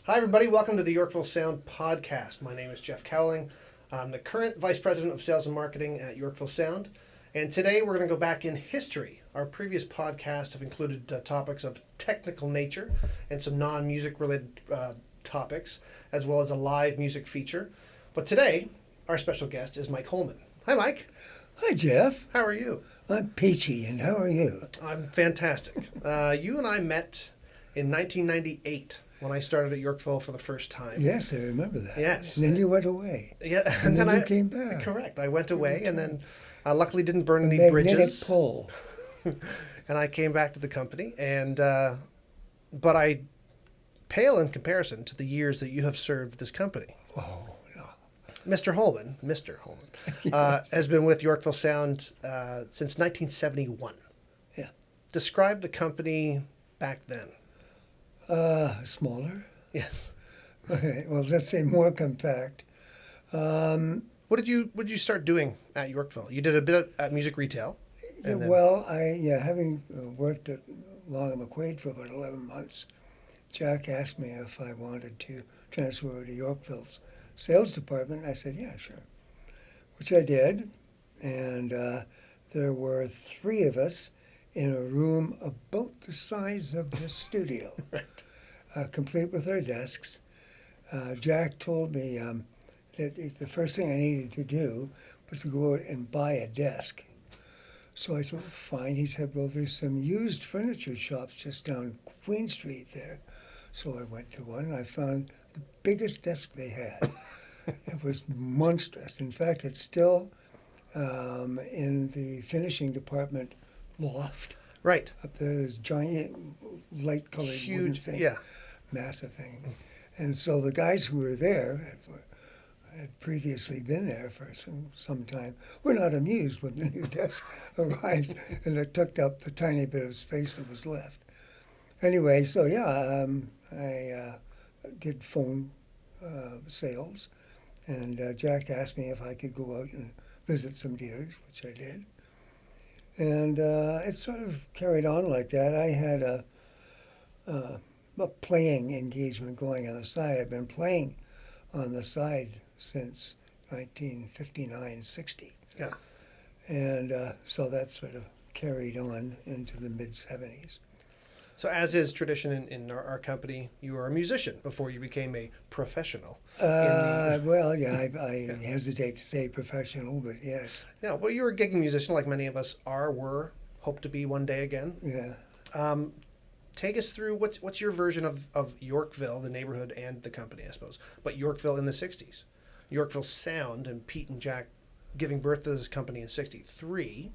Hi, everybody. Welcome to the Yorkville Sound podcast. My name is Jeff Cowling. I'm the current Vice President of Sales and Marketing at Yorkville Sound. And today we're going to go back in history. Our previous podcasts have included topics of technical nature and some non-music related topics, as well as a live music feature. But today, our special guest is Mike Holman. Hi, Mike. Hi, Jeff. How are you? I'm peachy, and how are you? I'm fantastic. You and I met in 1998. When I started at Yorkville for the first time. Yes, I remember that. Yes. And then you went away. Yeah, And then I you came back. Correct. I went away, and then luckily didn't burn The any magnetic bridges. pole. And I came back to the company, and but I pale in comparison to the years that you have served this company. Oh, no. Mr. Holman has been with Yorkville Sound since 1971. Yeah. Describe the company back then. Smaller? Yes. Okay, well, let's say more compact. What did you start doing at Yorkville? You did a bit at music retail. And then, Having worked at Long and McQuaid for about 11 months, Jack asked me if I wanted to transfer over to Yorkville's sales department. I said, yeah, sure, which I did. And there were three of us in a room about the size of this studio, right. complete with our desks. Jack told me that the first thing I needed to do was to go out and buy a desk. So I said, fine. He said, well, there's some used furniture shops just down Queen Street there. So I went to one, and I found the biggest desk they had. It was monstrous. In fact, it's still in the finishing department loft. Right. Up there, this giant light-colored wooden Huge. thing. Yeah. Massive thing. And so the guys who were there had previously been there for some time, were not amused when the new desk arrived and it took up the tiny bit of space that was left. Anyway, so yeah, I did phone sales, and Jack asked me if I could go out and visit some dealers, which I did. And it sort of carried on like that. I had a playing engagement going on the side. I've been playing on the side since 1959-60. Yeah. And so that sort of carried on into the mid-70s. So, as is tradition in our company, you were a musician before you became a professional. Well, yeah, I hesitate to say professional, but yes. Yeah, well, you're a gigging musician like many of us hope to be one day again. Yeah. Take us through what's your version of Yorkville, the neighborhood, and the company, I suppose. But Yorkville in the 60s. Yorkville Sound and Pete and Jack giving birth to this company in 63.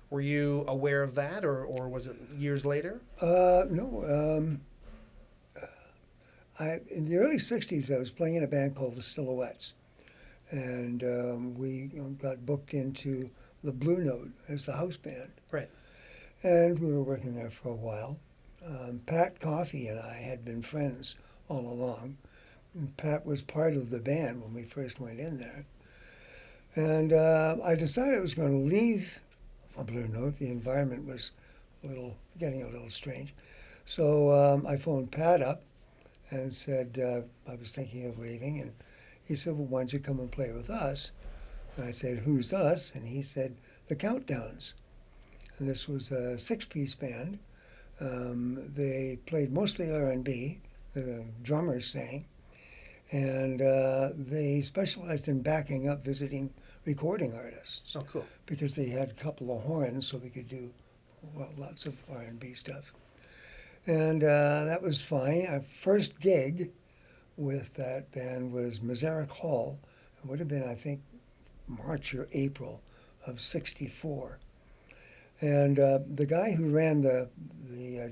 Were you aware of that, or was it years later? No. In the early 60s, I was playing in a band called the Silhouettes. And we got booked into the Blue Note as the house band. Right. And we were working there for a while. Pat Coffey and I had been friends all along. And Pat was part of the band when we first went in there. And I decided I was going to leave the Blue Note. The environment was getting a little strange. So I phoned Pat up and said I was thinking of leaving. And he said, well, why don't you come and play with us? And I said, who's us? And he said, the Countdowns. And this was a six-piece band. They played mostly R&B. The drummers sang. And they specialized in backing up visiting recording artists. Oh, cool. Because they had a couple of horns, so we could do lots of R&B stuff. And that was fine. Our first gig with that band was Mazarick Hall. It would have been, I think, March or April of 64. And the guy who ran the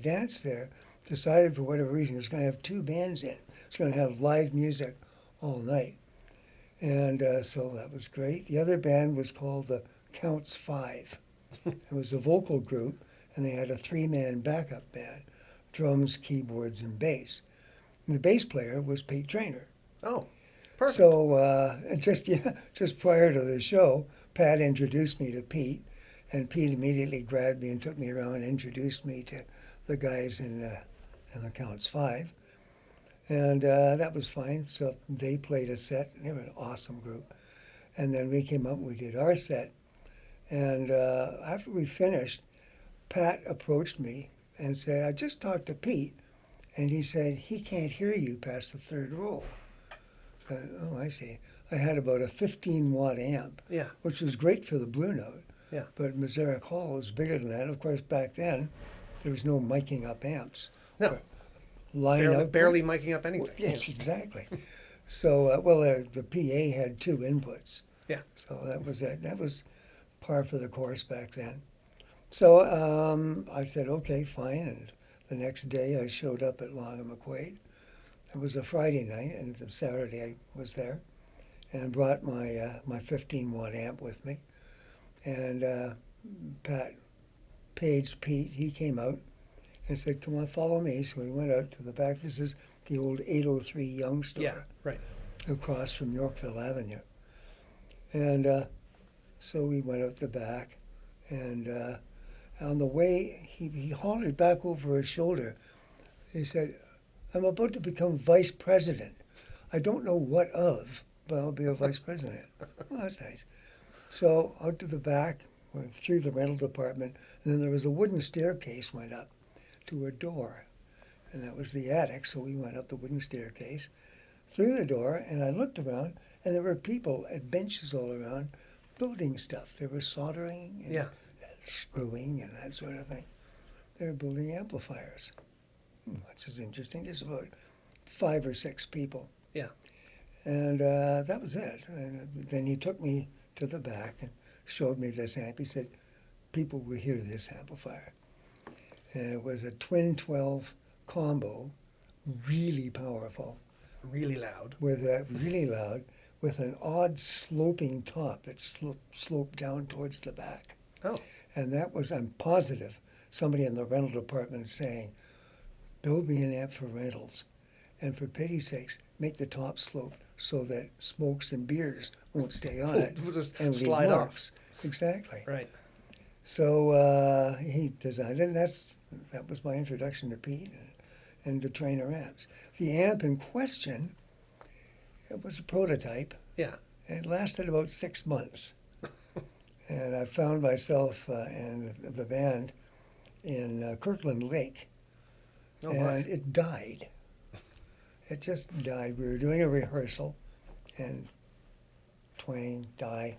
dance there decided for whatever reason he was going to have two bands in. He was going to have live music all night. And so that was great. The other band was called the Counts Five. It was a vocal group, and they had a three-man backup band, drums, keyboards, and bass. And the bass player was Pete Traynor. Oh, perfect. So just prior to the show, Pat introduced me to Pete, and Pete immediately grabbed me and took me around and introduced me to the guys in the Counts Five. And that was fine. So they played a set. They were an awesome group. And then we came up and we did our set. And after we finished, Pat approached me and said, I just talked to Pete, and he said he can't hear you past the third row. Oh, I see. I had about a 15-watt amp, Yeah. which was great for the Blue Note. Yeah. But Mazarick Hall was bigger than that. Of course, back then, there was no miking up amps. No. Line output. Barely miking up anything. Yes, exactly. So, the PA had 2 inputs. Yeah. So that was it. That was par for the course back then. So I said, okay, fine. And the next day I showed up at Long and McQuaid. It was a Friday night, and the Saturday I was there, and brought my 15-watt amp with me. And Pat paged Pete. He came out and said, come on, follow me. So we went out to the back. This is the old 803 Young store. Yeah, right. Across from Yorkville Avenue. And so we went out the back, and on the way, he hollered back over his shoulder. He said, I'm about to become vice president. I don't know what of, but I'll be a vice president. Well, that's nice. So out to the back, went through the rental department, and then there was a wooden staircase went up to a door. And that was the attic, so we went up the wooden staircase, through the door, and I looked around, and there were people at benches all around building stuff. They were soldering and Yeah. screwing and that sort of thing. They were building amplifiers. That's as interesting. There's about 5 or 6 people. Yeah. And that was it. And then he took me to the back and showed me this amp. He said, people will hear this amplifier. And it was a twin 12 combo, really powerful. Really loud. Really loud, with an odd sloping top that sloped down towards the back. Oh. And that was, I'm positive, somebody in the rental department saying, build me an amp for rentals. And for pity's sakes, make the top slope so that smokes and beers won't stay on it. We'll just and leave slide marks. off. Exactly. Right. So he designed it, and that was my introduction to Pete and to Traynor amps. The amp in question, it was a prototype. Yeah. It lasted about 6 months. And I found myself and the band in Kirkland Lake. Oh, and my. it died. It just died. We were doing a rehearsal, and twang, die.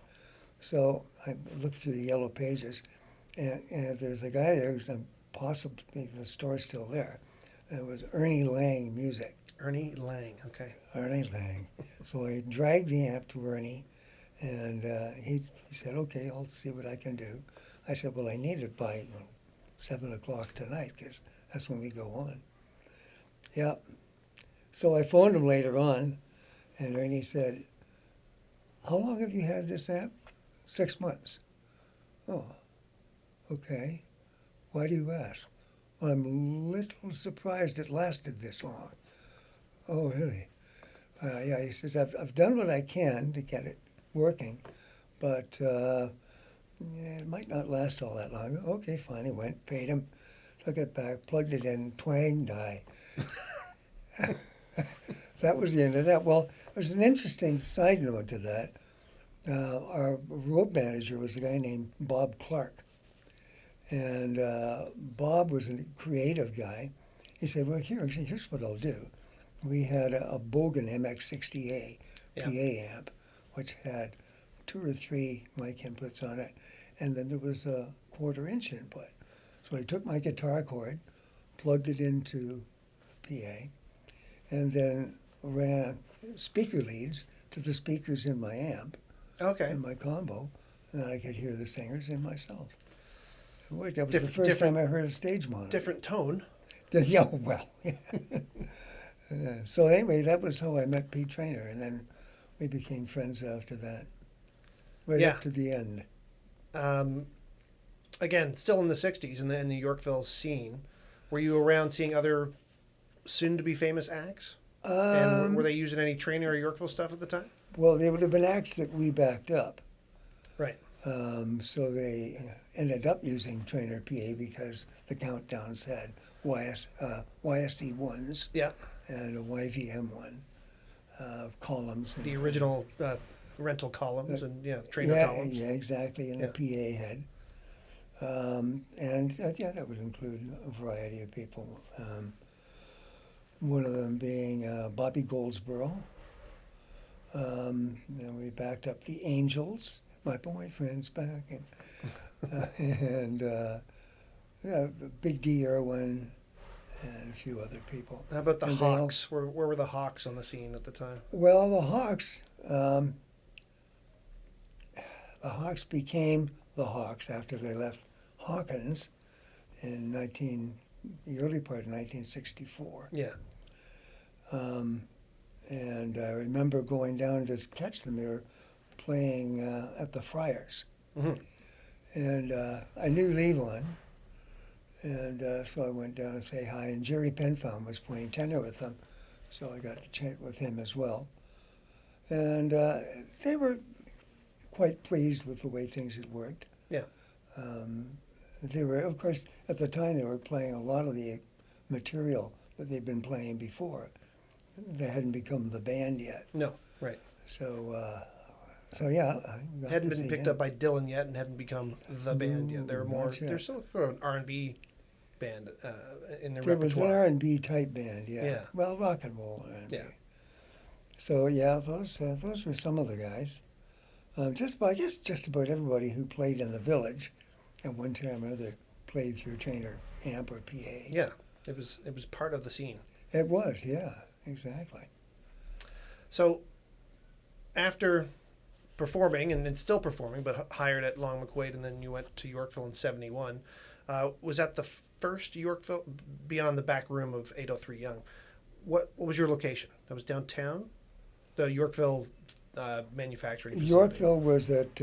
So I looked through the yellow pages, and there's a guy there who's possibly the store's still there. And it was Ernie Lang Music. Ernie Lang, okay. Ernie Lang. So I dragged the amp to Ernie, and he said, okay, I'll see what I can do. I said, well, I need it by 7 o'clock tonight, because that's when we go on. Yeah. So I phoned him later on, and Ernie said, how long have you had this amp? 6 months. Oh, okay. Why do you ask? Well, I'm a little surprised it lasted this long. Oh, really? Yeah, he says, I've done what I can to get it working, but it might not last all that long. Okay, fine. He went, paid him, took it back, plugged it in, twang, die. That was the end of that. Well, there's an interesting side note to that. Our road manager was a guy named Bob Clark. And Bob was a creative guy. He said, well, here's what I'll do. We had a Bogan MX60A PA amp, which had 2 or 3 mic inputs on it, and then there was a 1/4-inch input. So I took my guitar cord, plugged it into PA, and then ran speaker leads to the speakers in my amp, Okay. in my combo, and then I could hear the singers and myself. It worked. That was Different- the first different- time I heard a stage monitor. Different tone. Yeah, well, yeah. So anyway, that was how I met Pete Traynor, and then we became friends after that, right Yeah. up to the end. Again, still in the 60s in the Yorkville scene. Were you around seeing other soon-to-be famous acts? And were they using any Traynor or Yorkville stuff at the time? Well, they would have been acts that we backed up. Right. So they ended up using Traynor PA because the countdowns had YSC ones Yeah. and a YVM one, columns. And, The original rental columns and Traynor yeah, columns. Yeah, exactly, and Yeah. a PA head. Yeah, that would include a variety of people. One of them being Bobby Goldsboro. Then we backed up the Angels, my boyfriend's back, and yeah, Big D Irwin, and a few other people. How about the And Hawks? Where were the Hawks on the scene at the time? Well, the Hawks became the Hawks after they left Hawkins in the early part of 1964. Yeah. And I remember going down to catch them. They were playing at the Friars. Hmm. And I knew Levon, and so I went down to say hi. And Jerry Penfound was playing tenor with them, so I got to chat with him as well. And they were quite pleased with the way things had worked. Yeah. They were, of course, at the time they were playing a lot of the material that they'd been playing before. They hadn't become the band yet. No, right. So yeah. I got Hadn't to been see picked him. up by Dylan yet, and hadn't become the band yet. They were more. Not yet. They're still sort of an R&B band in their There was an repertoire. R&B type band, yeah. Yeah. Well, rock and roll R&B. Yeah. So yeah, those were some of the guys. I guess just about everybody who played in the village, at one time or another, played through Traynor amp or PA. Yeah, it was part of the scene. It was, yeah, exactly. So, after performing and still performing, but hired at Long McQuaid, and then you went to Yorkville in '71. Was that the first Yorkville beyond the back room of 803 Young? What was your location? That was downtown, the Yorkville manufacturing facility. Yorkville was at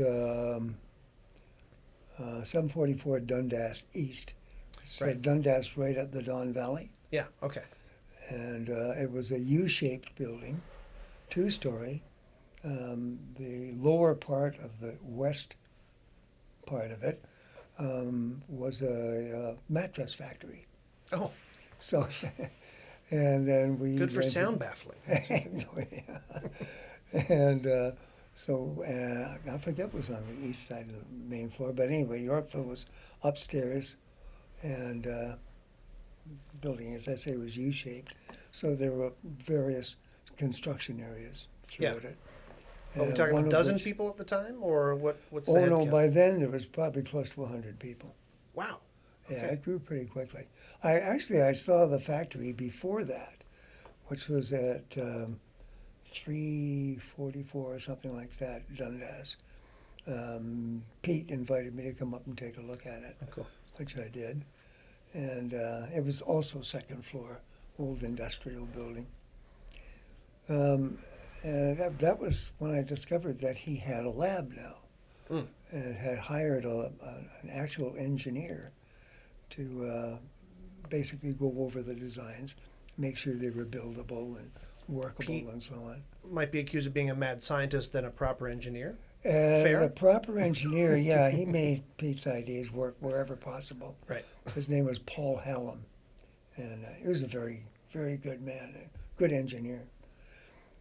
744 Dundas East. So Right. Dundas right at the Don Valley. Yeah. Okay. And it was a U-shaped building, two-story. The lower part of the west part of it was a mattress factory. Oh, So, and then we good for rented- sound baffling. And I forget what was on the east side of the main floor, but anyway, Yorkville was upstairs, and building, as I say, was U-shaped. So there were various construction areas throughout it. Are we And talking one a of dozen which- people at the time, or what's the Oh head no! count? By then there was probably close to 100 people. Wow. Yeah, Okay. it grew pretty quickly. I saw the factory before that, which was at 344 or something like that, Dundas. Pete invited me to come up and take a look at it, Oh, cool. which I did. And it was also second floor, old industrial building. And that was when I discovered that he had a lab now, Mm. and had hired an actual engineer to basically go over the designs, make sure they were buildable and workable Pete- and so on. Might be accused of being a mad scientist than a proper engineer. And Fair? a proper engineer, yeah, he made Pete's ideas work wherever possible. Right. His name was Paul Hallam, and he was a very, very good man, a good engineer.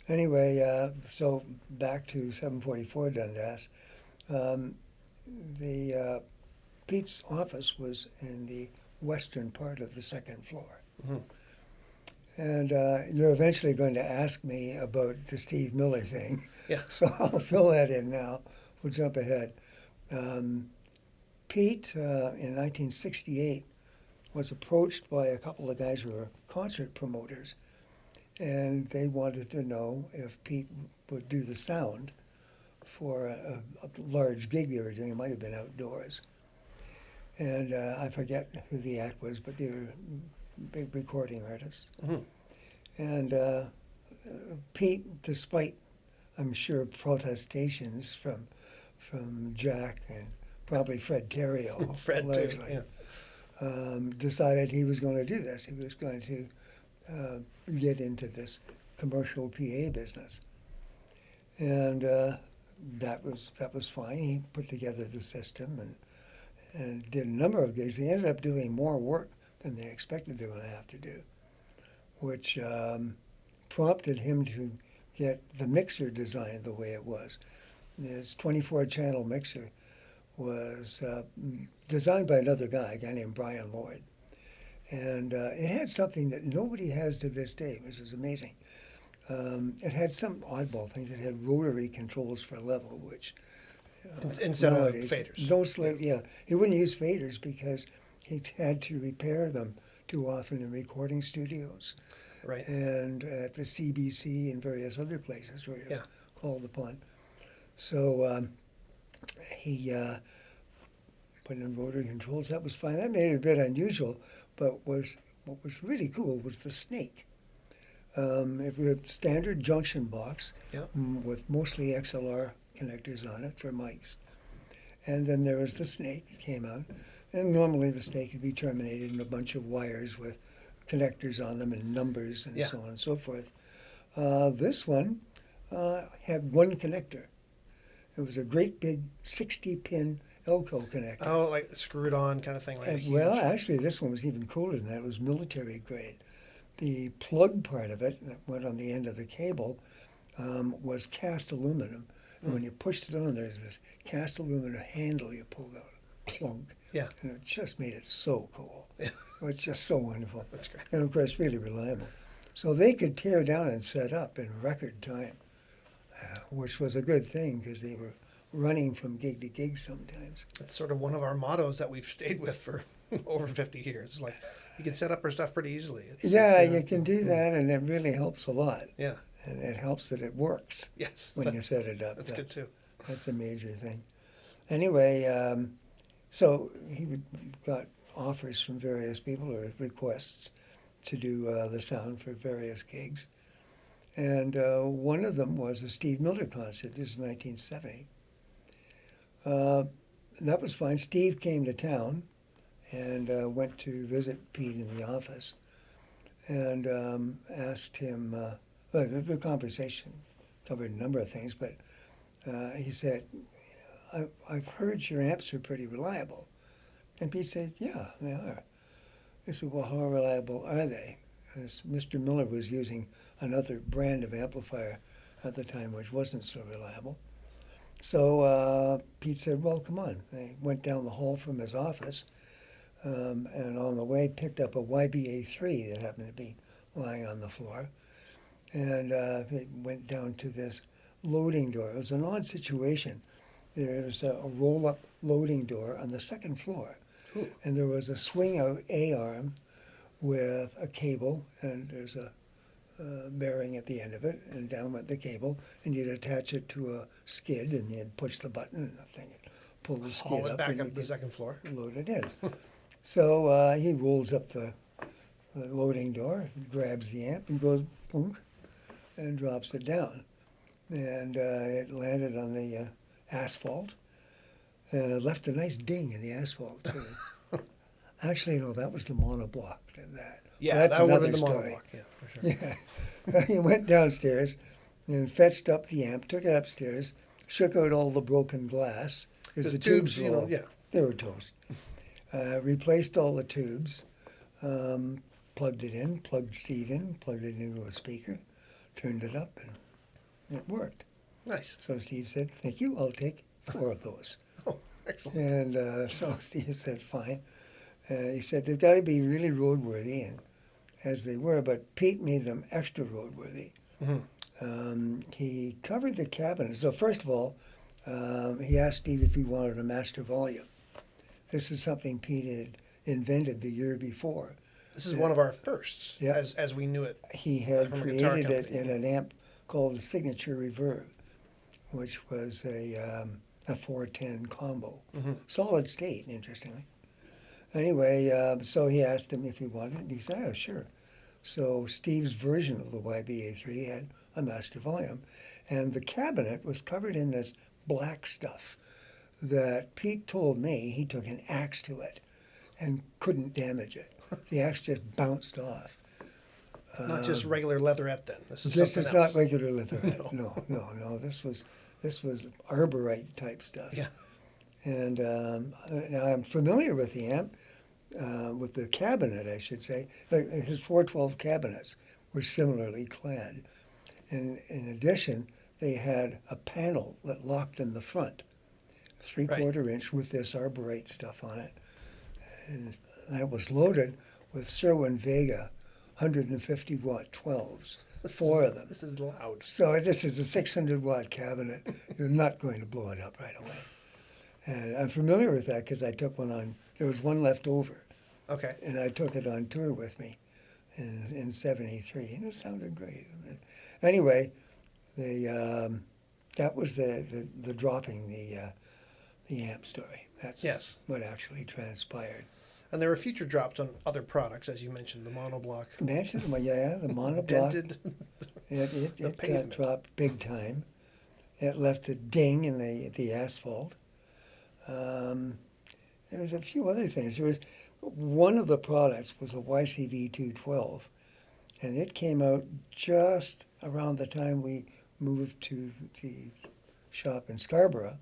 Anyway, so back to 744 Dundas. Pete's office was in the western part of the second floor. Mhm. And you're eventually going to ask me about the Steve Miller thing. Yeah. So I'll fill that in now. We'll jump ahead. Pete, in 1968, was approached by a couple of guys who were concert promoters, and they wanted to know if Pete would do the sound for a large gig they were doing. It might have been outdoors. And I forget who the act was, but they were big recording artists. Mhm. And Pete, despite, I'm sure, protestations from Jack and probably Fred Terrio, Fred too. largely, decided he was going to do this. He was going to get into this commercial PA business, and that was fine. He put together the system and did a number of gigs. They ended up doing more work than they expected they were going to have to do. which prompted him to get the mixer designed the way it was. His 24-channel mixer was designed by another guy, a guy named Brian Lloyd. And it had something that nobody has to this day, which is amazing. It had some oddball things. It had rotary controls for level, which Instead of nowadays, faders. He wouldn't use faders because he had to repair them too often in recording studios. Right. And at the CBC and various other places where he was Yeah. called upon. So he put in rotary controls. That was fine. That made it a bit unusual, but what was really cool was the snake. It was a standard junction box with mostly XLR connectors on it for mics. And then there was the snake that came out. And normally the snake would be terminated in a bunch of wires with connectors on them and numbers and so on and so forth. This one had one connector. It was a great big 60-pin Elco connector. Oh, like screwed on kind of thing. Like Well, actually, this one was even cooler than that. It was military grade. The plug part of it that went on the end of the cable was cast aluminum. And when you pushed it on, there's this cast aluminum handle you pulled out. Clunk. Yeah. And it just made it so cool. Yeah. It was just so wonderful. That's great. And, of course, really reliable. So they could tear down and set up in record time, which was a good thing because they were running from gig to gig sometimes. It's sort of one of our mottos that we've stayed with for over 50 years. Like, you can set up our stuff pretty easily. You can do that, and it really helps a lot. Yeah. And it helps that it works Yes. when you set it up. That's good, too. That's a major thing. Anyway, so he got offers from various people or requests to do the sound for various gigs. And one of them was a Steve Miller concert. This is 1970. That was fine. Steve came to town and went to visit Pete in the office and asked him, the conversation covered a number of things, but he said, I've heard your amps are pretty reliable. And Pete said, yeah, they are. He said, well, how reliable are they? As Mr. Miller was using another brand of amplifier at the time, which wasn't so reliable. So Pete said, well, come on. They went down the hall from his office and on the way picked up a YBA3 that happened to be lying on the floor. And they went down to this loading door. It was an odd situation. There was a roll-up loading door on the second floor. Ooh. And there was a swing-out A-arm with a cable, and there's a bearing at the end of it, and down went the cable, and you'd attach it to a skid, and you'd push the button, and the thing would pull the skid Haul it up. back and up you the could second floor. load it in. So he rolls up the loading door, grabs the amp, and goes boom, and drops it down. And it landed on the asphalt, left a nice ding in the asphalt, too. Actually, no, that was the monoblock did that. Yeah, That's that would have been the another story. monoblock. Yeah, for sure. Yeah. He went downstairs and fetched up the amp, took it upstairs, shook out all the broken glass. Because The the tubes, tubes, were yeah. they were toast. Replaced all the tubes, plugged it in, plugged Steve in, plugged it into a speaker, turned it up, and it worked. Nice. So Steve said, thank you, I'll take 4 of those. Oh, excellent. And so Steve said, fine. He said, they've got to be really roadworthy, and as they were, but Pete made them extra roadworthy. Mm-hmm. He covered the cabinet. So first of all, he asked Steve if he wanted a master volume. This is something Pete had invented the year before. This is one of our firsts, Yeah. as we knew it. He had From a guitar created it company. in an amp called the Signature Reverb, which was a 410 combo. Mm-hmm. Solid state, interestingly. Anyway, so he asked him if he wanted it, and he said, oh, sure. So Steve's version of the YBA3 had a master volume, and the cabinet was covered in this black stuff that Pete told me he took an axe to it and couldn't damage it. The axe just bounced off. Not just regular leatherette then. This is This something is else. not regular leatherette. No. This was arborite type stuff. Yeah. And now I'm familiar with the amp, with the cabinet, I should say. His 412 cabinets were similarly clad. And in addition, they had a panel that locked in the front, 3/4 inch with this arborite stuff on it. And that was loaded with Sherwin Vega 150 watt 12s, four of them. This is loud. So this is a 600 watt cabinet. You're not going to blow it up right away. And I'm familiar with that because I took one on, there was one left over, Okay. and I took it on tour with me in '73, and it sounded great. Anyway, that was the dropping the amp story. That's Yes. what actually transpired. And there were future drops on other products, as you mentioned, the monoblock. Yeah, the monoblock. Dented. It got pavement. dropped big time. It left a ding in the asphalt. There was a few other things. There was one of the products was a YCV 212, and it came out just around the time we moved to the shop in Scarborough.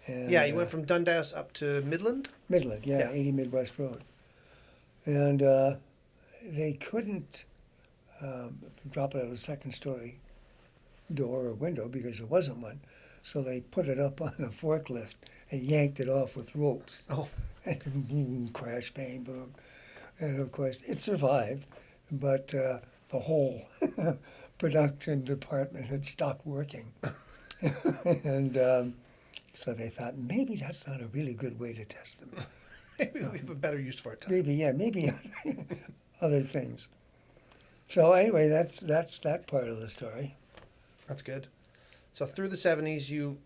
And, Yeah, you went from Dundas up to Midland? Midland, yeah, Yeah. 80 Midwest Road. And they couldn't drop it out of a second story door or window because there wasn't one. So they put it up on a forklift and yanked it off with ropes. Oh. And boom, crash, bang, boom. And of course, it survived, but the whole production department had stopped working. And so they thought, maybe that's not a really good way to test them. Maybe we have a better use for our time. Maybe other things. So anyway, that's that part of the story. That's good. So through the 70s, you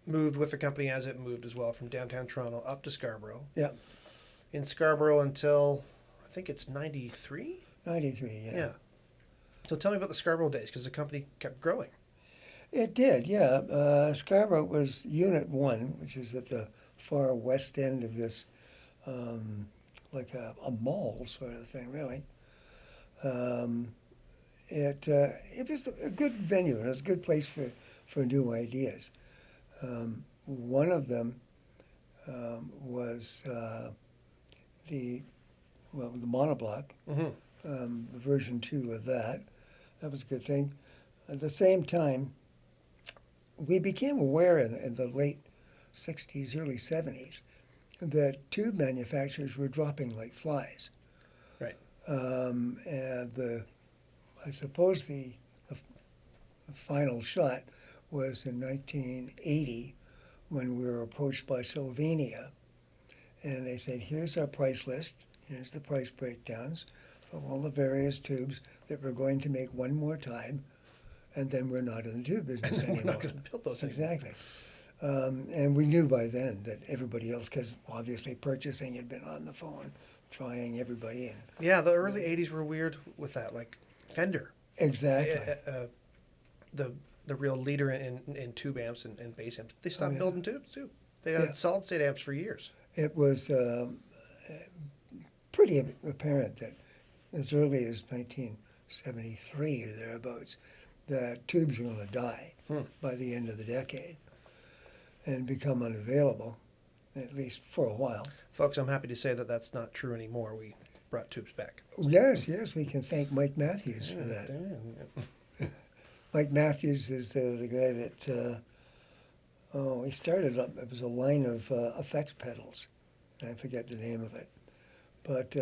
moved with the company as it moved as well, from downtown Toronto up to Scarborough. Yeah, In Scarborough until, I think it's 93? 93, yeah. Yeah. So tell me about the Scarborough Days, because the company kept growing. It did, yeah. Scarborough was Unit 1, which is at the far west end of this, like a mall sort of thing, really. It was a good venue, and it was a good place for new ideas. One of them was the monoblock, version 2 of that. That was a good thing. At the same time, we became aware in the late 60s, early 70s, that tube manufacturers were dropping like flies. Right. And I suppose the final shot was in 1980 when we were approached by Sylvania, and they said, here's our price list, here's the price breakdowns for all the various tubes that we're going to make one more time, and then we're not in the tube business anymore. We're not going to build those anymore. Exactly. And we knew by then that everybody else, because obviously purchasing had been on the phone, trying everybody in. Yeah, the early 80s were weird with that, like Fender. Exactly. The real leader in tube amps and bass amps. They stopped yeah. building tubes, too. They had Yeah. solid state amps for years. It was pretty apparent that as early as 1973 or thereabouts, that tubes were going to die by the end of the decade and become unavailable, at least for a while. Folks, I'm happy to say that that's not true anymore. We brought tubes back. Yes, we can thank Mike Matthews for that. Mike Matthews is the guy that, he started up, it was a line of effects pedals. I forget the name of it. But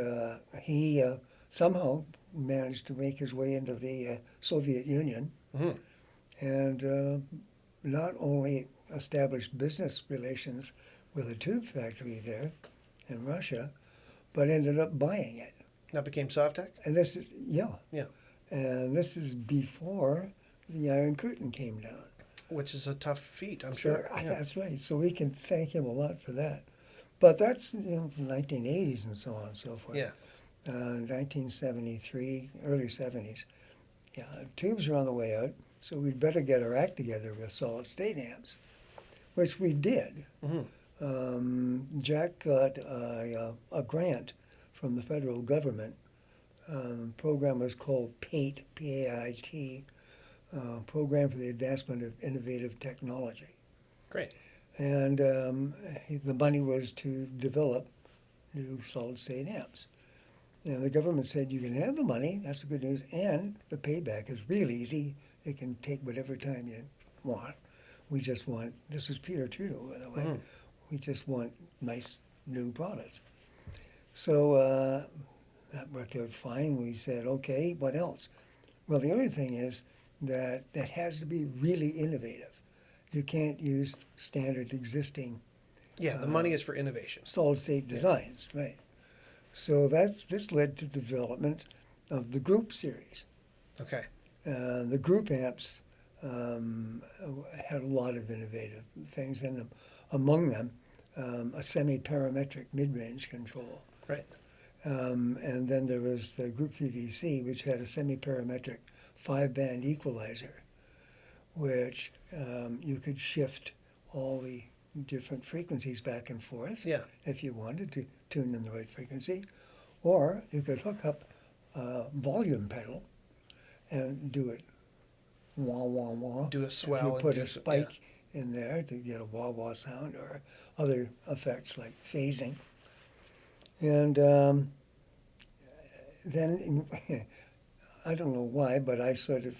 he somehow managed to make his way into the Soviet Union and not only established business relations with a tube factory there in Russia, but ended up buying it. That became Sovtech? And this is, yeah. Yeah. And this is before the Iron Curtain came down. Which is a tough feat, I'm sure. Yeah. That's right. So we can thank him a lot for that. But that's the 1980s and so on and so forth. Yeah. 1973, early 70s. Yeah, tubes are on the way out, so we'd better get our act together with solid state amps, which we did. Jack got a grant from the federal government. Program was called PAIT, P-A-I-T, Program for the Advancement of Innovative Technology. Great. And the money was to develop new solid-state amps. And the government said, you can have the money, that's the good news, and the payback is real easy. It can take whatever time you want. We just want, this is Peter Trudeau, by the way, we just want nice new products. So that worked out fine. We said, okay, what else? Well, the other thing is that has to be really innovative. You can't use standard existing Yeah, the money is for innovation. solid-state designs, right? So this led to development of the group series. Okay. The group amps had a lot of innovative things in them. Among them, a semi-parametric mid-range control. Right. And then there was the Group VVC, which had a semi-parametric 5-band equalizer, which you could shift all the different frequencies back and forth if you wanted to tune in the right frequency. Or you could hook up a volume pedal and do it wah, wah, wah. Do a swell. You and put do a spike in there to get a wah, wah sound, or other effects like phasing. And then, I don't know why, but I sort of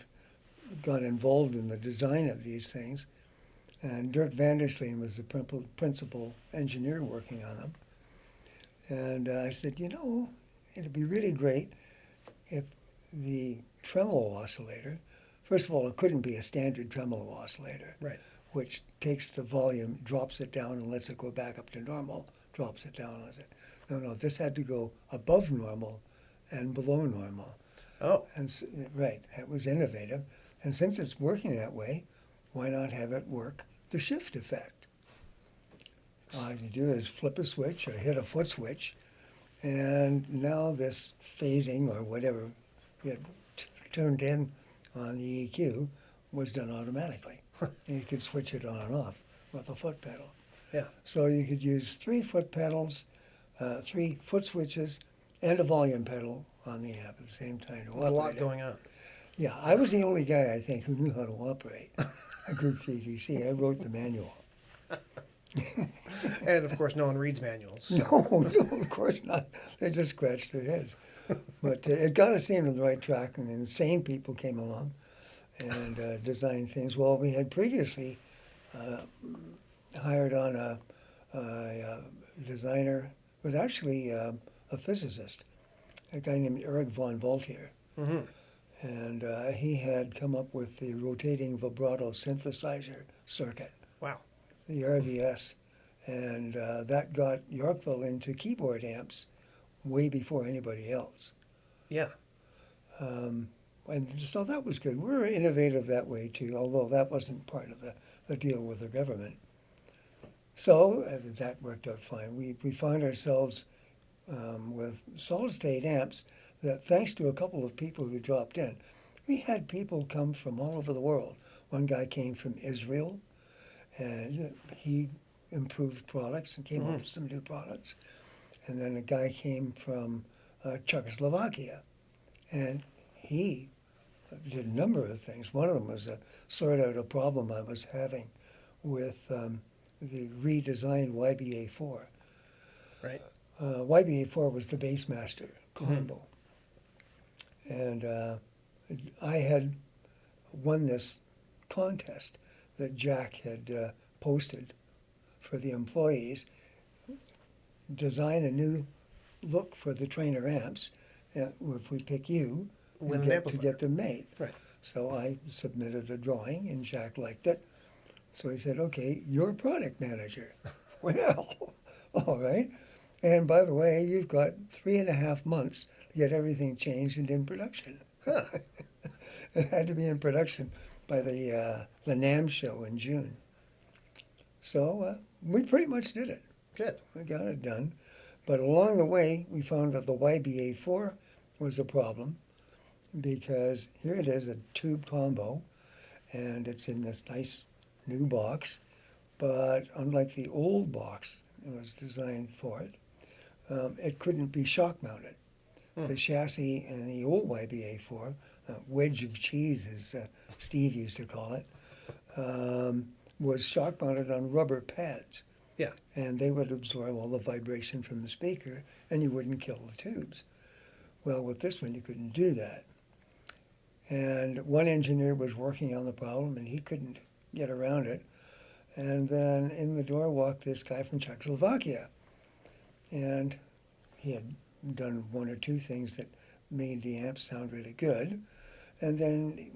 got involved in the design of these things. And Dirk Vandersleen was the principal engineer working on them. And I said, it'd be really great if the tremolo oscillator, first of all, it couldn't be a standard tremolo oscillator, Right. which takes the volume, drops it down, and lets it go back up to normal, drops it down. I said, no, this had to go above normal and below normal. Oh. And right, it was innovative. And since it's working that way, why not have it work the shift effect? All you do is flip a switch or hit a foot switch, and now this phasing or whatever you had turned in on the EQ was done automatically. And you could switch it on and off with a foot pedal. Yeah. So you could use 3 foot pedals, 3 foot switches, and a volume pedal on the amp at the same time. There's a lot going on. Yeah, I was the only guy, I think, who knew how to operate a Group VVC. I wrote the manual. And of course, no one reads manuals. So. No, of course not. They just scratched their heads. But it got us in on the right track, and insane people came along and designed things. Well, we had previously hired on a designer, was actually a physicist, a guy named Eric von Voltier. Mm-hmm. And he had come up with the rotating vibrato synthesizer circuit. Wow. The RVS, and that got Yorkville into keyboard amps way before anybody else. Yeah. And so that was good. We were innovative that way too, although that wasn't part of the deal with the government. So that worked out fine. We found ourselves with solid-state amps that, thanks to a couple of people who dropped in, we had people come from all over the world. One guy came from Israel, and he improved products and came up with some new products. And then a guy came from Czechoslovakia, and he did a number of things. One of them was to sort out a problem I was having with the redesigned YBA4. Right. YBA4 was the Bassmaster combo. And I had won this contest that Jack had posted for the employees, design a new look for the Traynor amps. If we pick you, Win you an get to amplifier. get them made. Right. So I submitted a drawing, and Jack liked it. So he said, okay, you're product manager. Well, all right. And by the way, you've got 3.5 months to get everything changed and in production. Huh. It had to be in production by the NAMM show in June. So we pretty much did it. Good. We got it done. But along the way, we found that the YBA4 was a problem, because here it is, a tube combo, and it's in this nice new box. But unlike the old box that was designed for it, it couldn't be shock mounted. The chassis in the old YBA4, wedge of cheese, as Steve used to call it, was shock mounted on rubber pads. Yeah. And they would absorb all the vibration from the speaker, and you wouldn't kill the tubes. Well, with this one, you couldn't do that. And one engineer was working on the problem, and he couldn't get around it. And then in the door walked this guy from Czechoslovakia. And he had done one or two things that made the amp sound really good. And then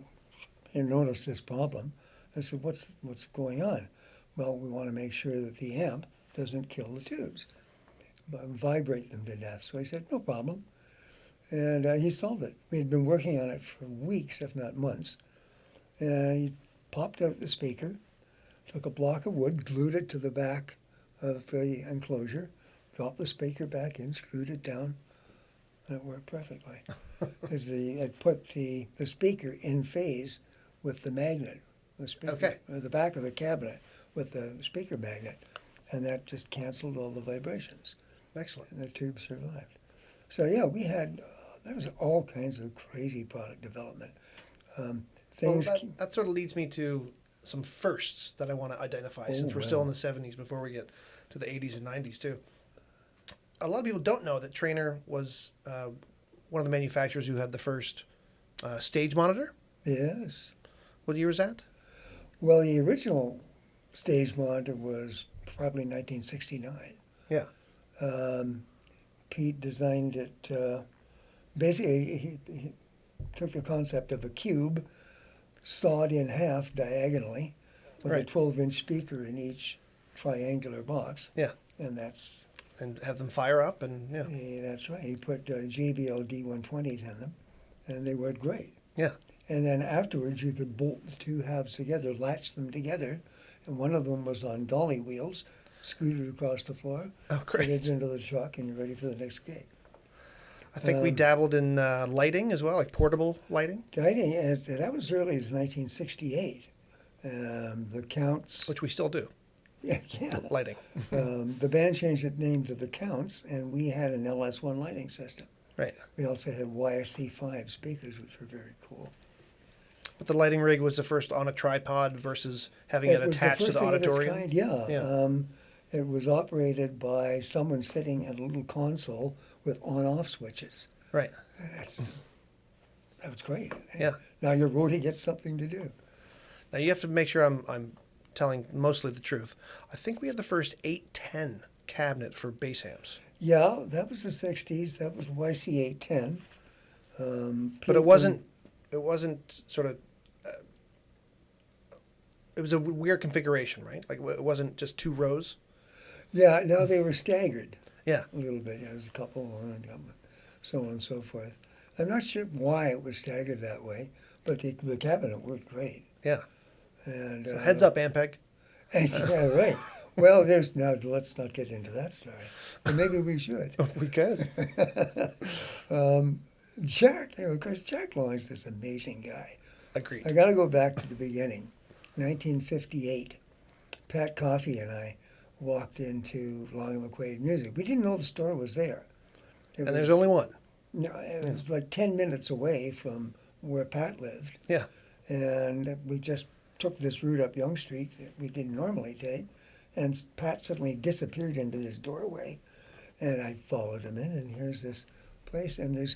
he noticed this problem. I said, what's going on? Well, we want to make sure that the amp doesn't kill the tubes, but vibrate them to death. So I said, no problem. And he solved it. We had been working on it for weeks, if not months. And he popped out the speaker, took a block of wood, glued it to the back of the enclosure, dropped the speaker back in, screwed it down, and it worked perfectly. Because it put the speaker in phase with the magnet, the speaker, or the back of the cabinet with the speaker magnet, and that just canceled all the vibrations. Excellent. And the tube survived. So yeah, we had there was all kinds of crazy product development. Things. Well, that sort of leads me to some firsts that I want to identify, since we're still in the 70s before we get to the 80s and 90s too. A lot of people don't know that Traynor was one of the manufacturers who had the first stage monitor. Yes. What year was that? Well, the original stage monitor was probably 1969. Yeah. Pete designed it. Basically, he took the concept of a cube, sawed in half diagonally, with a 12-inch speaker in each triangular box. Yeah. And that's... And have them fire up, and yeah. That's right. He put JBL D120s in them, and they worked great. Yeah. And then afterwards, you could bolt the two halves together, latch them together, and one of them was on dolly wheels, scooted across the floor, Oh, great. put it into the truck, and you're ready for the next gig. I think we dabbled in lighting as well, like portable lighting. Lighting, that was as early as 1968. The Counts... Which we still do. Yeah. Lighting. The band changed its name to the Counts, and we had an LS1 lighting system. Right. We also had YSC5 speakers, which were very cool. But the lighting rig was the first on a tripod versus having it attached to the auditorium. Kind, yeah. It was operated by someone sitting at a little console with on-off switches. Right. That was great. Yeah. Now your roadie gets something to do. Now you have to make sure I'm telling mostly the truth. I think we had the first 810 cabinet for bass amps. Yeah, that was the 60s. That was YC810. But it wasn't sort of, it was a weird configuration, right? Like it wasn't just two rows. Yeah, no, they were staggered. Yeah. A little bit. Yeah, there was a couple, so on and so forth. I'm not sure why it was staggered that way, but the cabinet worked great. Yeah. And so heads up, Ampeg. Yeah, right. Well, let's not get into that story. But maybe we should. We could. Jack, of course, Jack Long's this amazing guy. Agreed. I got to go back to the beginning. 1958, Pat Coffey and I walked into Long and McQuaid Music. We didn't know the store was there. There's only one. No, it was like 10 minutes away from where Pat lived. Yeah. And we just took this route up Yonge Street that we didn't normally take, and Pat suddenly disappeared into this doorway, and I followed him in, and here's this place, and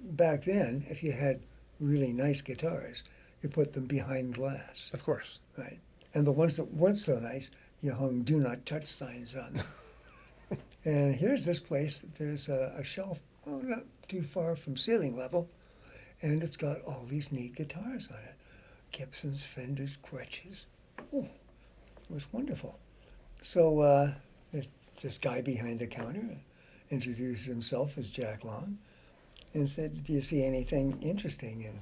back then, if you had really nice guitars, you put them behind glass. Of course. Right. And the ones that weren't so nice, you hung "Do Not Touch" signs on them. And here's this place, there's a shelf, not too far from ceiling level, and it's got all these neat guitars on it. Gibsons, Fenders, Gretsch's. Oh, it was wonderful. So this guy behind the counter introduced himself as Jack Long and said, "Do you see anything interesting?" And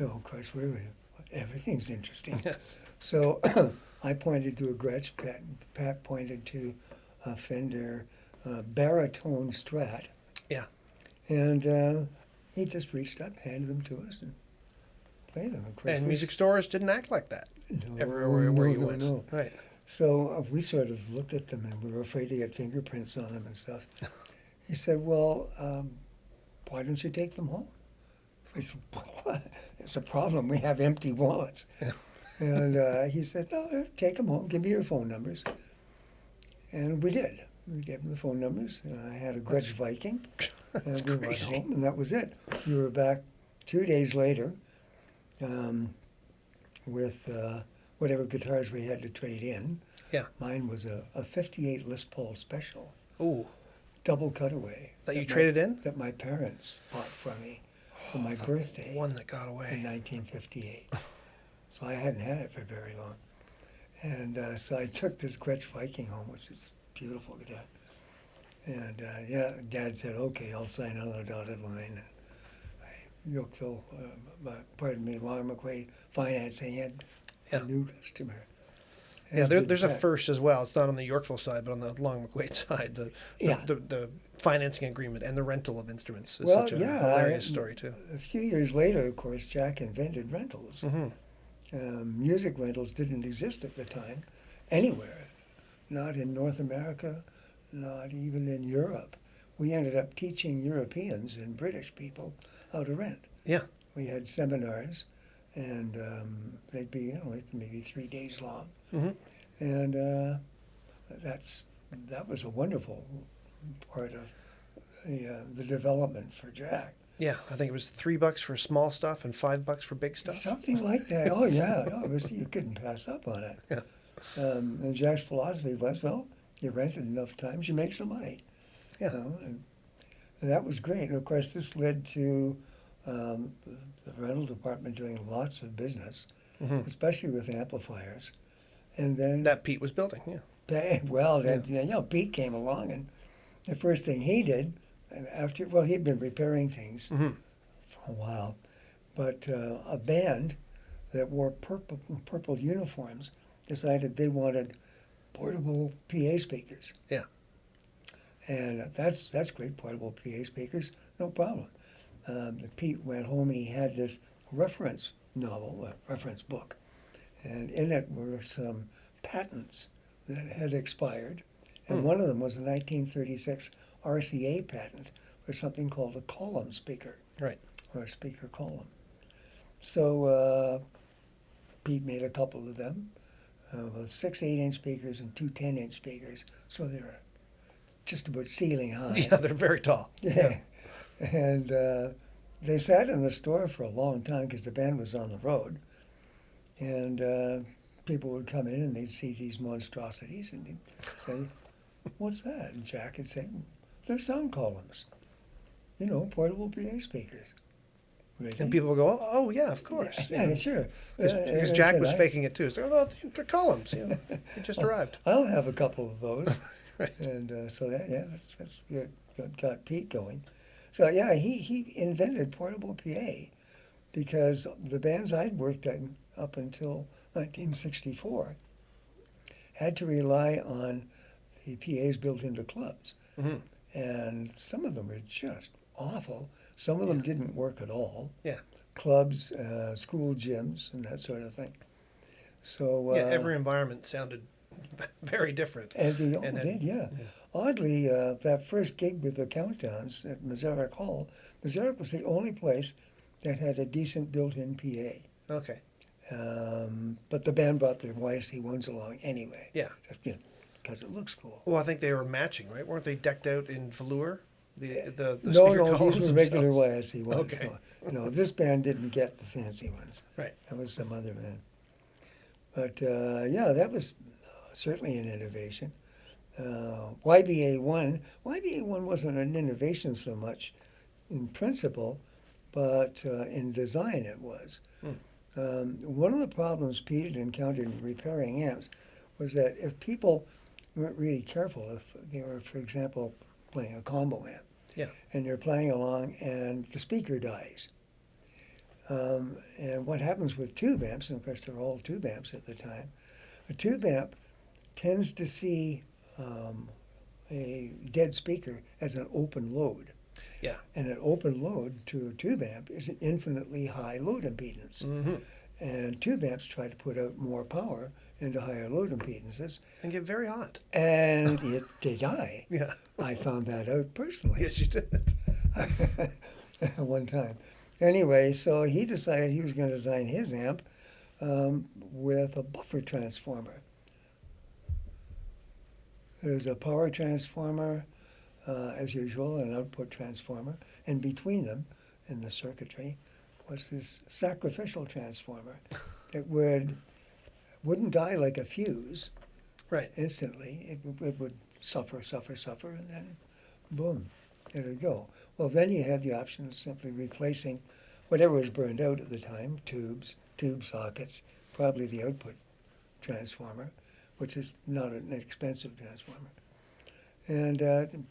of course, everything's interesting. Yes. So I pointed to a Gretsch, Pat pointed to a Fender baritone Strat. Yeah. And he just reached up, handed them to us, and played them. And music stores didn't act like that. No, Everywhere where you went. No. Right. So we sort of looked at them, and we were afraid to get fingerprints on them and stuff. He said, "Well, why don't you take them home?" I said, "Well, it's a problem. We have empty wallets." And he said, "No, take them home. Give me your phone numbers." And we did. We gave them the phone numbers. I had a That's- Gretsch Viking. That's And we went crazy. home, and that was it. We were back 2 days later with whatever guitars we had to trade in. Yeah. Mine was a 58 Les Paul Special, Ooh, double cutaway. that you my- traded in? That my parents bought for me for my birthday One that got in away. 1958. So I hadn't had it for very long. And so I took this Gretsch Viking home, which is a beautiful guitar. And Dad said, okay, I'll sign on the dotted line. Yorkville, Lauren McQuaid Financing had Yeah. a new customer. Yeah, As did there's a Pat. first as well. It's not on the Yorkville side, but on the Long McQuaid side. Yeah. The financing agreement and the rental of instruments is Well, such a yeah, hilarious story, too. A few years later, of course, Jack invented rentals. Mm-hmm. Music rentals didn't exist at the time anywhere, not in North America, not even in Europe. We ended up teaching Europeans and British people how to rent. Yeah. We had seminars, and they'd be like maybe 3 days long, Mm-hmm. and that was a wonderful part of the development for Jack. Yeah, I think it was $3 for small stuff and $5 for big stuff. Something like that. Oh yeah, no, you couldn't pass up on it. Yeah. And Jack's philosophy was, well, you rent it enough times, you make some money. Yeah. And that was great. And of course, this led to the rental department doing lots of business, Mm-hmm. especially with amplifiers. And then, That Pete was building, yeah. Pete came along, and the first thing he did, he'd been repairing things Mm-hmm. for a while, but a band that wore purple uniforms decided they wanted portable PA speakers. Yeah. And that's great, portable PA speakers, no problem. Pete went home and he had this reference novel, a reference book, and in it were some patents that had expired, and one of them was a 1936 RCA patent for something called a column speaker. Right. Or a speaker column. So Pete made a couple of them, with 6 8-inch speakers and 2 10-inch speakers, so they were just about ceiling high. Yeah, they're very tall. Yeah. And they sat in the store for a long time because the band was on the road. And people would come in and they'd see these monstrosities and they'd say, what's that? And Jack would say, they're sound columns. Portable PA speakers. Really? And people would go, oh yeah, of course. Yeah, sure. Because And Jack I was said, faking it too. It's like, oh, they're columns. They just arrived. I'll have a couple of those. Right. And so that's what got Pete going. So yeah, he invented portable PA because the bands I'd worked at up until 1964 had to rely on the PAs built into clubs. Mm-hmm. And some of them were just awful. Some of them didn't work at all. Yeah. Clubs, school gyms, and that sort of thing. So Every environment sounded very different. And they all And then- did, yeah. Oddly, that first gig with the Countdowns at Mazarek Hall, Mazarek was the only place that had a decent built-in PA. Okay. But the band brought their YSC1s along anyway. Yeah. Just, because it looks cool. Well, I think they were matching, right? Weren't they decked out in velour? The No, speaker columns these were regular themselves? YSC1s. Okay. No, this band didn't get the fancy ones. Right. That was some other band. But that was certainly an innovation. YBA1 wasn't an innovation so much in principle, but in design it was. One of the problems Pete had encountered in repairing amps was that if people weren't really careful, if they were, for example, playing a combo amp, Yeah. and you're playing along and the speaker dies. And what happens with tube amps, and of course they were all tube amps at the time, a tube amp tends to see a dead speaker as an open load. Yeah. And an open load to a tube amp is an infinitely high load impedance. Mm-hmm. And tube amps try to put out more power into higher load impedances, And get very hot. and they die. Yeah. I found that out personally. Yes, you did. One time. Anyway, so he decided he was going to design his amp with a buffer transformer. There's a power transformer, as usual, an output transformer, and between them, in the circuitry, was this sacrificial transformer that wouldn't die like a fuse Right. instantly. It would suffer, and then boom, there would go. Well, then you had the option of simply replacing whatever was burned out at the time, tube sockets, probably the output transformer, which is not an expensive transformer. And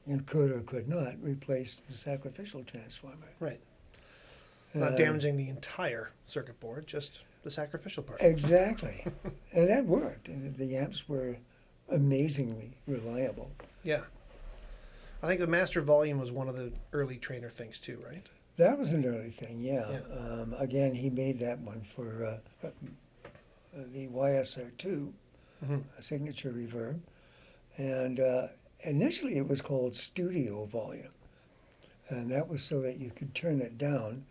you could or could not replace the sacrificial transformer. Right. Not damaging the entire circuit board, just the sacrificial part. Exactly. And that worked. And the amps were amazingly reliable. Yeah. I think the master volume was one of the early Traynor things too, right? That was an early thing, yeah. Yeah. Again, he made that one for the YSR2 signature reverb. And initially it was called studio volume. And that was so that you could turn it down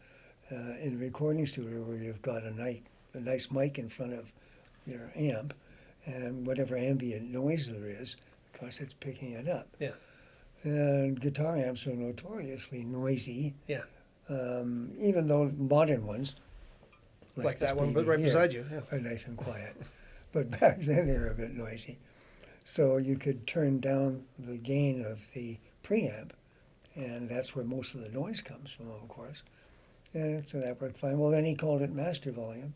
in a recording studio where you've got a nice mic in front of your amp, and whatever ambient noise there is, of course, it's picking it up. Yeah. And guitar amps are notoriously noisy. Yeah. Even though modern ones, Like this that one, but baby right here, beside you. Yeah. are nice and quiet. But back then they were a bit noisy. So you could turn down the gain of the preamp, and that's where most of the noise comes from, of course. And so that worked fine. Well, then he called it master volume,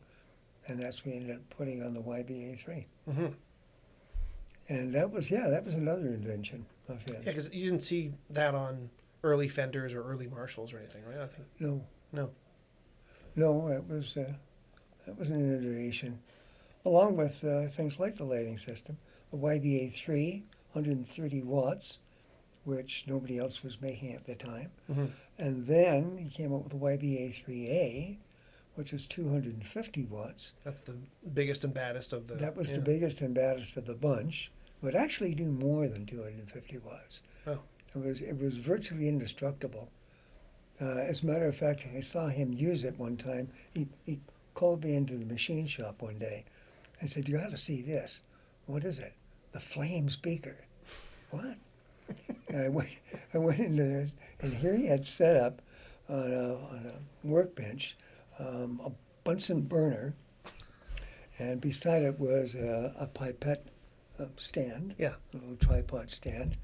and that's what we ended up putting on the YBA3. Mm-hmm. And that was another invention of his. Yeah, because you didn't see that on early Fenders or early Marshalls or anything, right? I think. No. No. No, that was an iteration, along with things like the lighting system, the YBA3, 130 watts, which nobody else was making at the time. Mm-hmm. And then he came up with the YBA3A, which is 250 watts. That's the biggest and baddest of the. That was the biggest and baddest of the bunch. Would actually do more than 250 watts. Oh. It was virtually indestructible. As a matter of fact, I saw him use it one time. He called me into the machine shop one day and said, "You got to see this." "What is it?" "The flame speaker." "What?" And I went into it, and here he had set up on a workbench a Bunsen burner, and beside it was a pipette stand, Yeah. a little tripod stand,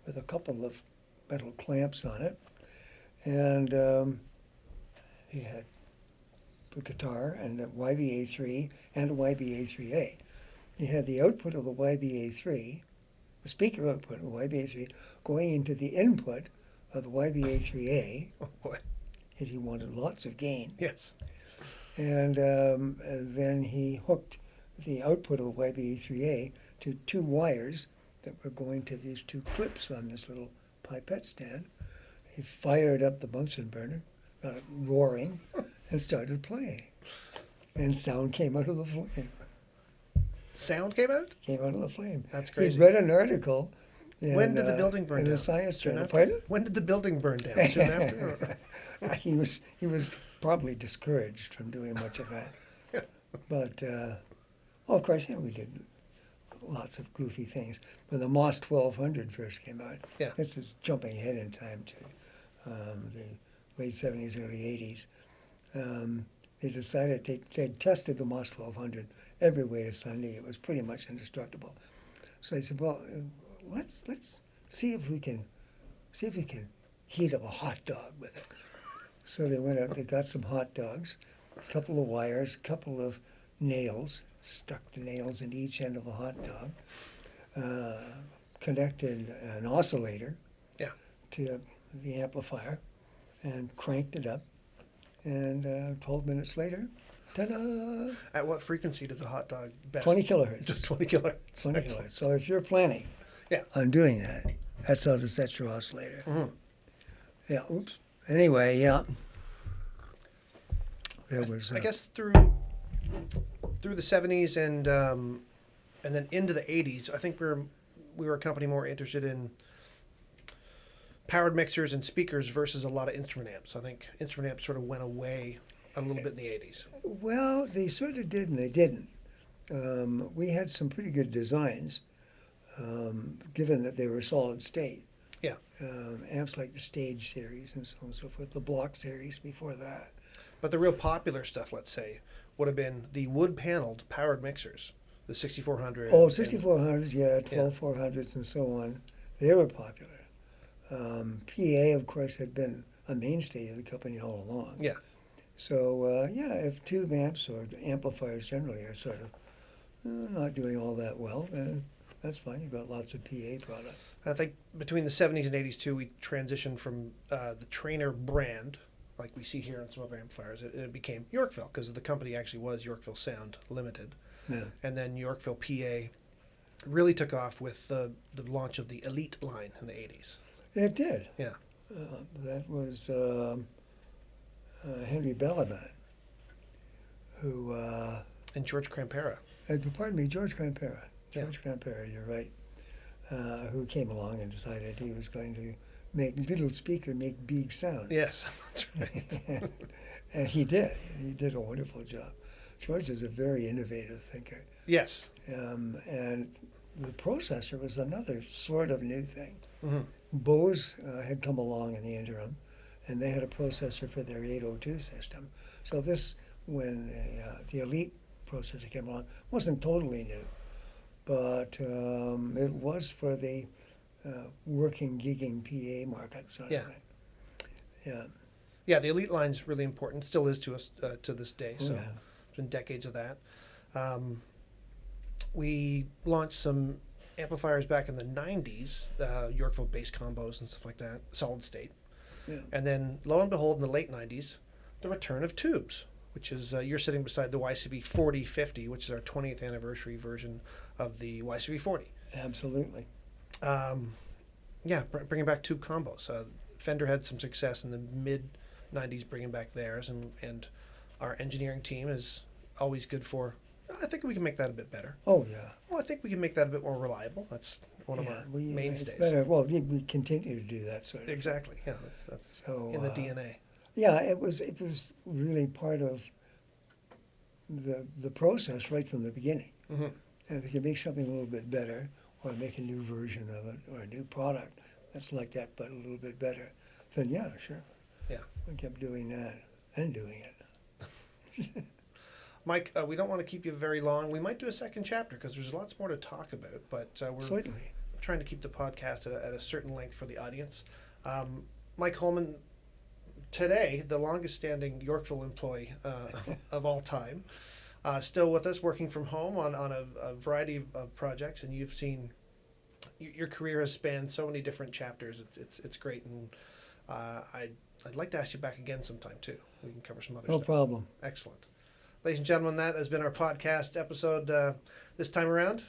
with a couple of metal clamps on it. And he had the guitar and the YBA3 and a YBA3A. He had the output of the YBA3, the speaker output of the YBA3, going into the input of the YBA3A, Oh boy. because he wanted lots of gain. Yes. And then he hooked the output of the YBA3A to two wires that were going to these two clips on this little pipette stand. He fired up the Bunsen burner, got it roaring, and started playing. And sound came out of the flame. Sound came out? Came out of the flame. That's He crazy. read an article. When did the building burn in down? the Science Soon Journal. after? Pardon? When did the building burn down? Soon after? Or- He was probably discouraged from doing much of that. But, of course, we did lots of goofy things. When the Moss 1200 first came out, Yeah. this is jumping ahead in time to the late 70s, early 80s. They decided they'd tested the Moss 1200 every way to Sunday. It was pretty much indestructible. So they said, well, let's see if we can heat up a hot dog with it. So they went out, they got some hot dogs, a couple of wires, a couple of nails, stuck the nails into each end of a hot dog, connected an oscillator Yeah. to the amplifier, and cranked it up. And 12 minutes later, ta-da! At what frequency does a hot dog best? 20 kilohertz. Just 20 kilohertz. 20 Excellent. kilohertz. So if you're planning Yeah. on doing that, that's how to set your oscillator. Mhm. Yeah, oops. Anyway, yeah. There was. I guess through the 70s and then into the 80s, I think we were a company more interested in powered mixers and speakers versus a lot of instrument amps. I think instrument amps sort of went away a little bit in the 80s. Well, they sort of did and they didn't. We had some pretty good designs. given that they were solid state. Yeah. Amps like the Stage series and so on and so forth, the Block series before that. But the real popular stuff, let's say, would have been the wood-paneled powered mixers, the 6400. Oh, 6400s, yeah, 12400s and so on. They were popular. PA, of course, had been a mainstay of the company all along. Yeah. So, if tube amps or amplifiers generally are sort of not doing all that well, then that's fine. You've got lots of PA products. I think between the 70s and 80s, too, we transitioned from the Traynor brand, like we see here on some of our amplifiers, it became Yorkville, because the company actually was Yorkville Sound Limited. Yeah. And then Yorkville PA really took off with the launch of the Elite line in the 80s. It did. Yeah. That was Henry Balaban, who... and George Crampera. Pardon me, George Crampera. Yeah. George Crampera, you're right. Who came along and decided he was going to make little speaker make big sound. Yes, that's right. And he did. He did a wonderful job. George is a very innovative thinker. Yes. And the processor was another sort of new thing. Mm-hmm. Bose had come along in the interim, and they had a processor for their 802 system. So this, when the Elite processor came along, wasn't totally new, but it was for the working, gigging PA market sort of thing. Yeah. Yeah, the Elite line's really important. Still is to us to this day. So Yeah. it's been decades of that. We launched some amplifiers back in the 90s, Yorkville bass combos and stuff like that, solid state. Yeah. And then, lo and behold, in the late 90s, the return of tubes, which is, you're sitting beside the YCB 4050, which is our 20th anniversary version of the YCB 40. Absolutely. Bringing back tube combos. Fender had some success in the mid-90s bringing back theirs, and our engineering team is always good for, I think we can make that a bit better. Oh, yeah. Well, I think we can make that a bit more reliable. That's one of our mainstays. It's better. Well, we continue to do that sort of Exactly. Yeah, that's So, in the DNA. Yeah, it was really part of the process right from the beginning. Mm-hmm. And if you can make something a little bit better, or make a new version of it, or a new product that's like that but a little bit better, then yeah, sure. Yeah. We kept doing that and doing it. Mike, we don't want to keep you very long. We might do a second chapter because there's lots more to talk about, but we're Certainly. trying to keep the podcast at a certain length for the audience. Mike Holman, today, the longest standing Yorkville employee of all time, still with us, working from home on a variety of projects, and you've seen your career has spanned so many different chapters. It's great, and I'd like to ask you back again sometime too. We can cover some other stuff. No problem. Excellent. Ladies and gentlemen, that has been our podcast episode this time around.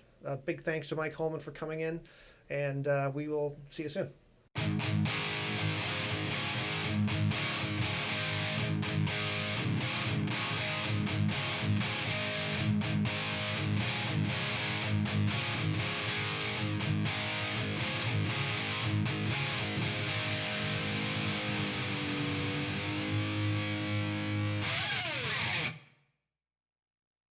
Big thanks to Mike Holman for coming in, and we will see you soon.